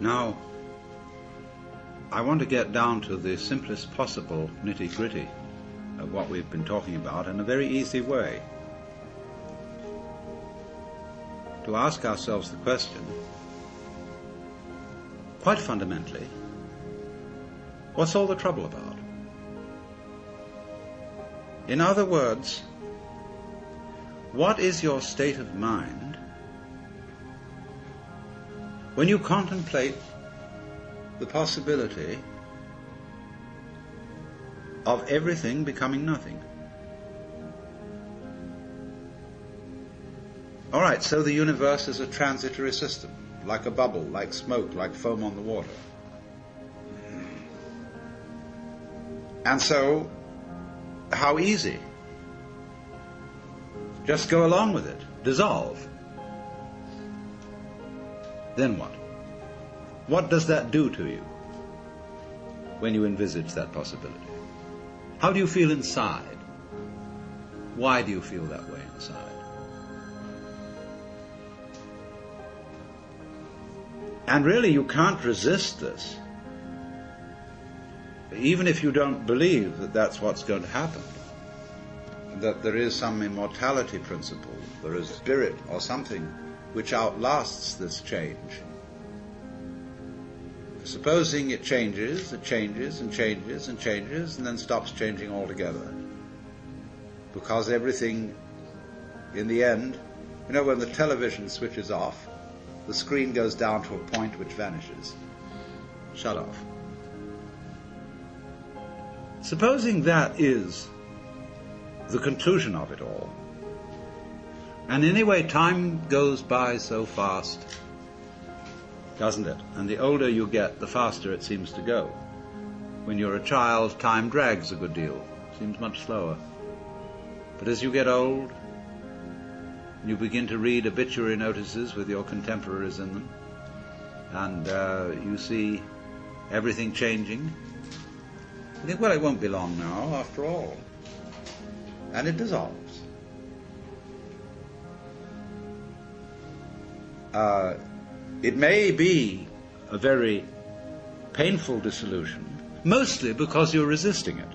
Now, I want to get down to the simplest possible nitty-gritty of what we've been talking about in a very easy way. To ask ourselves the question, quite fundamentally, what's all the trouble about? In other words, what is your state of mind when you contemplate the possibility of everything becoming nothing? All right, so the universe is a transitory system, like a bubble, like smoke, like foam on the water. And so, how easy? Just go along with it, dissolve. Then what? What does that do to you when you envisage that possibility? How do you feel inside? Why do you feel that way inside? And really, you can't resist this. Even if you don't believe that that's what's going to happen, that there is some immortality principle, there is spirit or something which outlasts this change. Supposing it changes and changes and changes and changes and then stops changing altogether. Because everything, in the end, you know, when the television switches off, the screen goes down to a point which vanishes. Shut off. Supposing that is the conclusion of it all, and anyway, time goes by so fast, doesn't it? And the older you get, the faster it seems to go. When you're a child, time drags a good deal, seems much slower. But as you get old, you begin to read obituary notices with your contemporaries in them, and you see everything changing. You think, well, it won't be long now, after all. And it dissolves. It may be a very painful dissolution, mostly because you're resisting it.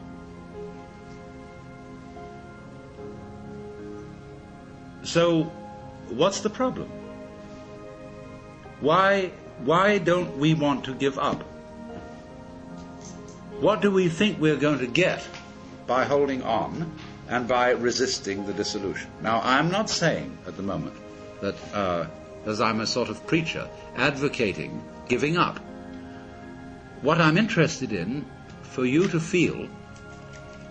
So, what's the problem? Why don't we want to give up? What do we think we're going to get by holding on and by resisting the dissolution? Now, I'm not saying at the moment that, as I'm a sort of preacher, advocating giving up. What I'm interested in, for you to feel,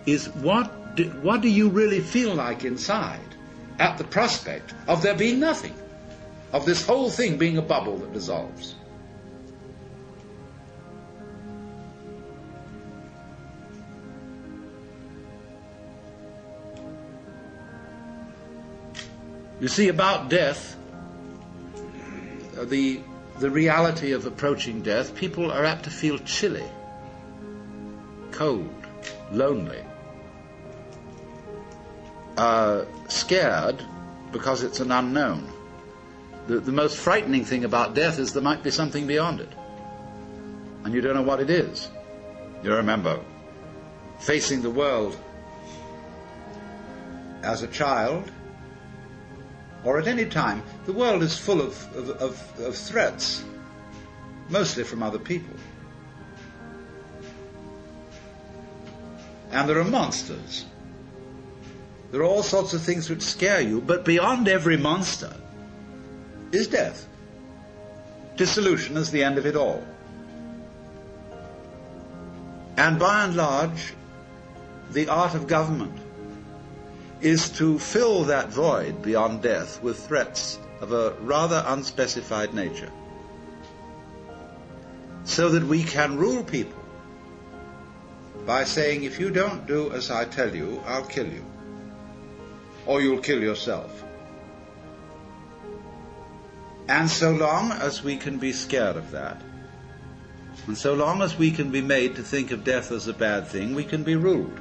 is what do you really feel like inside at the prospect of there being nothing, of this whole thing being a bubble that dissolves? You see, about death, the reality of approaching death, people are apt to feel chilly, cold, lonely, scared because it's an unknown. The most frightening thing about death is there might be something beyond it, and you don't know what it is. You remember facing the world as a child, or at any time. The world is full of threats, mostly from other people. And there are monsters. There are all sorts of things which scare you, but beyond every monster is death. Dissolution is the end of it all. And by and large, the art of government is to fill that void beyond death with threats of a rather unspecified nature, so that we can rule people by saying, if you don't do as I tell you, I'll kill you, or you'll kill yourself. And so long as we can be scared of that, and so long as we can be made to think of death as a bad thing, we can be ruled.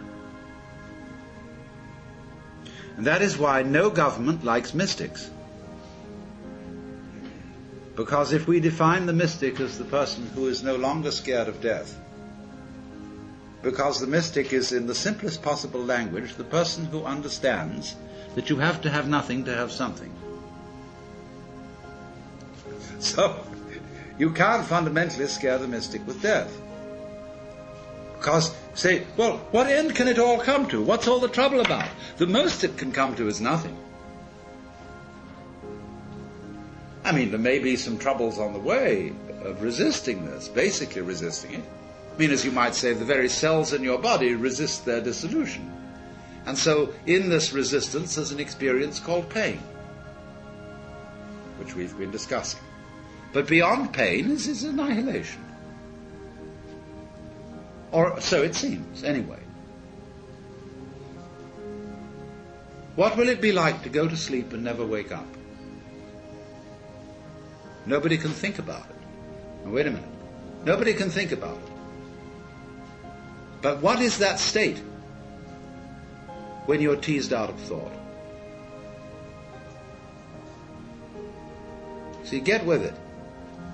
And that is why no government likes mystics. Because if we define the mystic as the person who is no longer scared of death, because the mystic is, in the simplest possible language, the person who understands that you have to have nothing to have something. So, you can't fundamentally scare the mystic with death. Because, say, well, what end can it all come to? What's all the trouble about? The most it can come to is nothing. I mean, there may be some troubles on the way of resisting this, basically resisting it. I mean, as you might say, the very cells in your body resist their dissolution. And so, in this resistance, there's an experience called pain, which we've been discussing. But beyond pain is annihilation. Or so it seems, anyway. What will it be like to go to sleep and never wake up? Nobody can think about it. Now, wait a minute. Nobody can think about it. But what is that state when you're teased out of thought? See, get with it.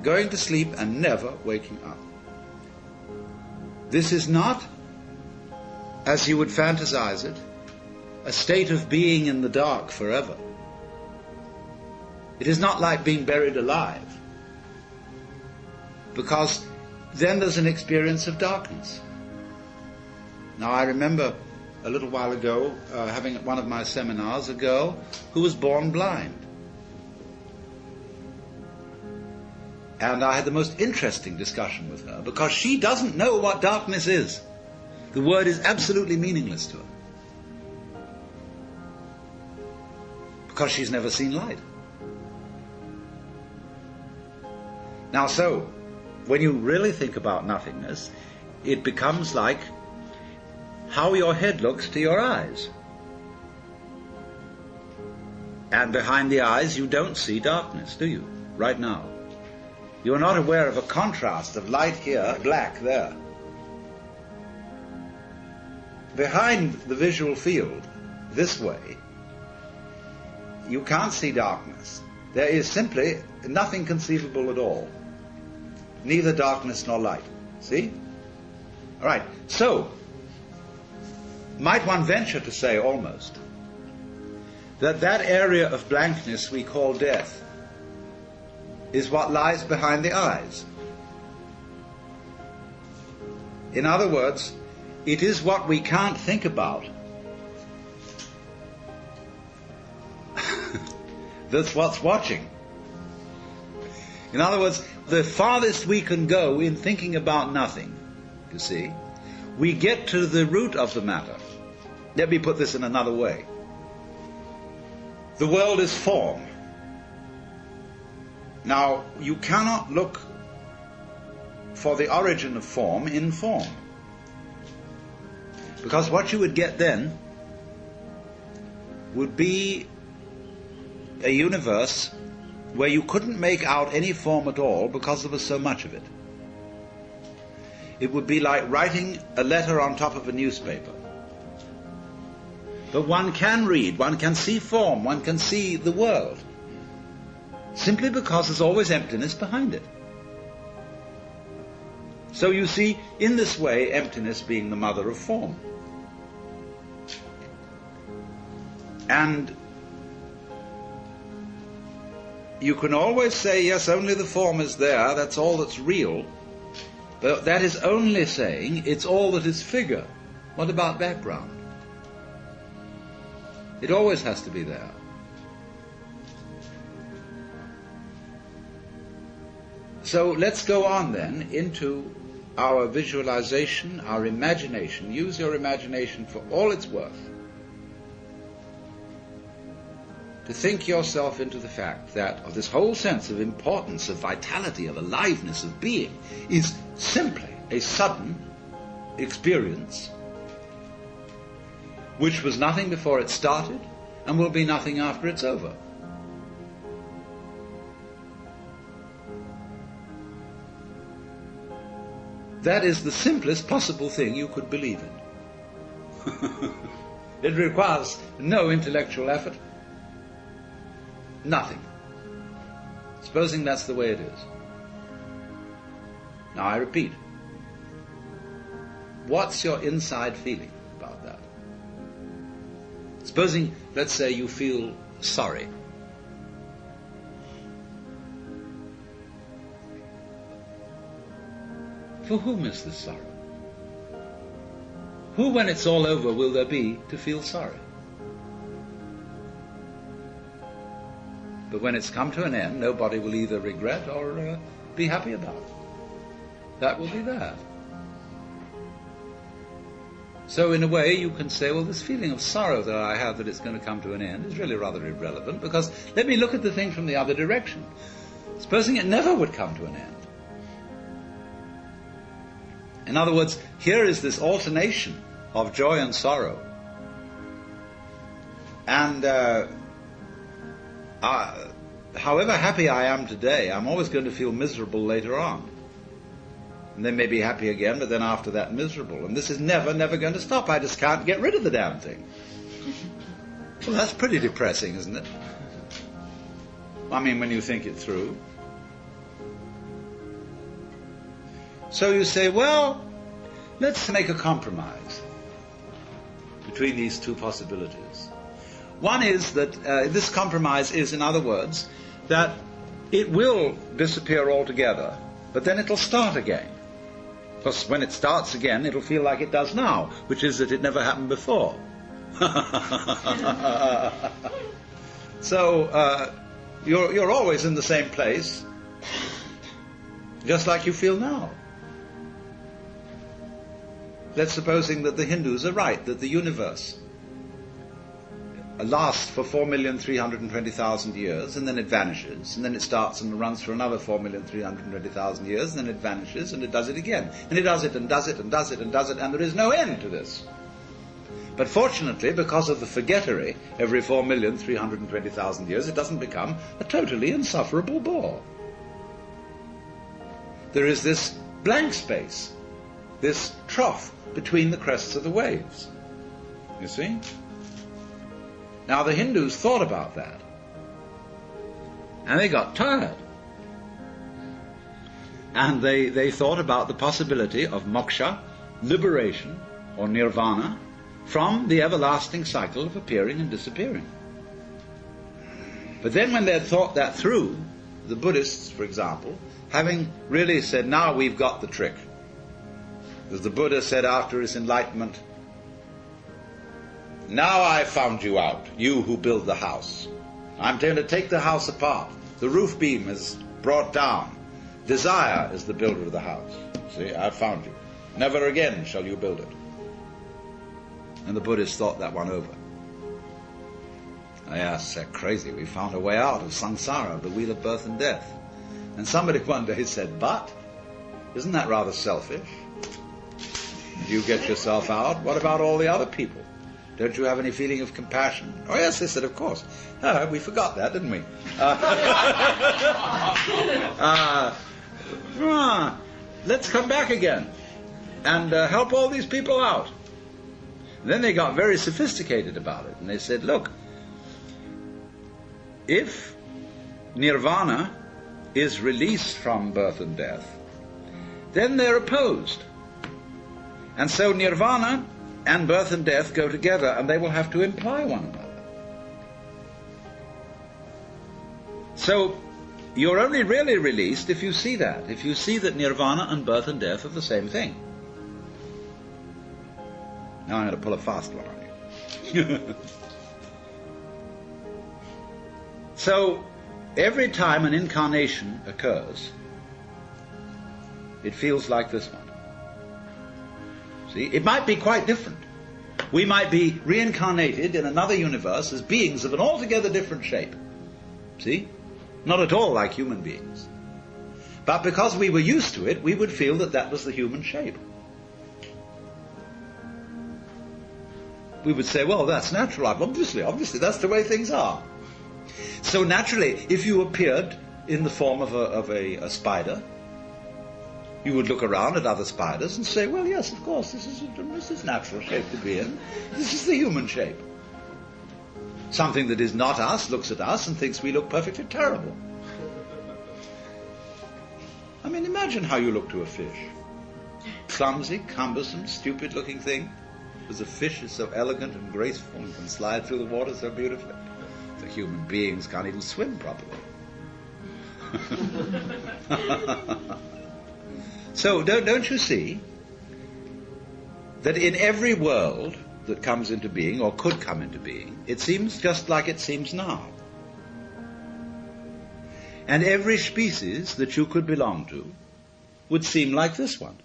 Going to sleep and never waking up. This is not, as you would fantasize it, a state of being in the dark forever. It is not like being buried alive, because then there's an experience of darkness. Now, I remember a little while ago having at one of my seminars a girl who was born blind. And I had the most interesting discussion with her, because she doesn't know what darkness is. The word is absolutely meaningless to her, because she's never seen light. Now, so, when you really think about nothingness, it becomes like how your head looks to your eyes. And behind the eyes you don't see darkness, do you? Right now. You're not aware of a contrast of light here, black there. Behind the visual field, this way, you can't see darkness. There is simply nothing conceivable at all. Neither darkness nor light. See? All right. So, might one venture to say almost that that area of blankness we call death is what lies behind the eyes. In other words, it is what we can't think about. That's what's watching. In other words, the farthest we can go in thinking about nothing, you see, we get to the root of the matter. Let me put this in another way. The world is form. Now, you cannot look for the origin of form in form. Because what you would get then would be a universe where you couldn't make out any form at all because there was so much of it. It would be like writing a letter on top of a newspaper. But one can read, one can see form, one can see the world, simply because there's always emptiness behind it. So you see, in this way, emptiness being the mother of form. And you can always say, yes, only the form is there, that's all that's real. But that is only saying it's all that is figure. What about background? It always has to be there. So let's go on then into our visualization, our imagination. Use your imagination for all it's worth to think yourself into the fact that this whole sense of importance, of vitality, of aliveness, of being is simply a sudden experience which was nothing before it started and will be nothing after it's over. That is the simplest possible thing you could believe in. It requires no intellectual effort. Nothing. Supposing that's the way it is. Now I repeat, what's your inside feeling about that? Supposing, let's say, you feel sorry. For whom is this sorrow? Who, when it's all over, will there be to feel sorry? But when it's come to an end, nobody will either regret or be happy about it. That will be that. So in a way you can say, well, this feeling of sorrow that I have that it's going to come to an end is really rather irrelevant, because let me look at the thing from the other direction. Supposing it never would come to an end. In other words, here is this alternation of joy and sorrow. And however happy I am today, I'm always going to feel miserable later on. And then maybe happy again, but then after that miserable. And this is never going to stop. I just can't get rid of the damn thing. Well, that's pretty depressing, isn't it? I mean, when you think it through. So you say, well, let's make a compromise between these two possibilities. One is that this compromise is, in other words, that it will disappear altogether, but then it'll start again. Because when it starts again, it'll feel like it does now, which is that it never happened before. So you're always in the same place, just like you feel now. Let's supposing that the Hindus are right, that the universe lasts for 4,320,000 years, and then it vanishes, and then it starts and runs for another 4,320,000 years, and then it vanishes, and it does it again. And it does it, and does it, and does it, and does it, and there is no end to this. But fortunately, because of the forgettery, every 4,320,000 years, it doesn't become a totally insufferable bore. There is this blank space, this trough between the crests of the waves. You see? Now the Hindus thought about that, and they got tired. And they thought about the possibility of moksha, liberation, or nirvana, from the everlasting cycle of appearing and disappearing. But then when they had thought that through, the Buddhists, for example, having really said, now we've got the trick, as the Buddha said after his enlightenment, now I've found you out, you who build the house. I'm going to take the house apart. The roof beam is brought down. Desire is the builder of the house. See, I've found you. Never again shall you build it. And the Buddhists thought that one over. Yes, they're crazy. We found a way out of samsara, the wheel of birth and death. And somebody one day said, but, isn't that rather selfish? You get yourself out. What about all the other people? Don't you have any feeling of compassion? Oh, yes, they said, of course. We forgot that, didn't we? Let's come back again and help all these people out. And then they got very sophisticated about it. And they said, look, if nirvana is released from birth and death, then they're opposed. And so nirvana and birth and death go together, and they will have to imply one another. So you're only really released if you see that, if you see that nirvana and birth and death are the same thing. Now I'm going to pull a fast one on you. So every time an incarnation occurs, it feels like this one. See, it might be quite different. We might be reincarnated in another universe as beings of an altogether different shape. See? Not at all like human beings. But because we were used to it, we would feel that that was the human shape. We would say, well, that's natural. Obviously, that's the way things are. So naturally, if you appeared in the form of a spider, you would look around at other spiders and say, well, yes, of course, this is natural shape to be in. This is the human shape. Something that is not us looks at us and thinks we look perfectly terrible. I mean, imagine how you look to a fish. Clumsy, cumbersome, stupid-looking thing. Because the fish is so elegant and graceful and can slide through the water so beautifully. The human beings can't even swim properly. So don't you see that in every world that comes into being, or could come into being, it seems just like it seems now. And every species that you could belong to would seem like this one.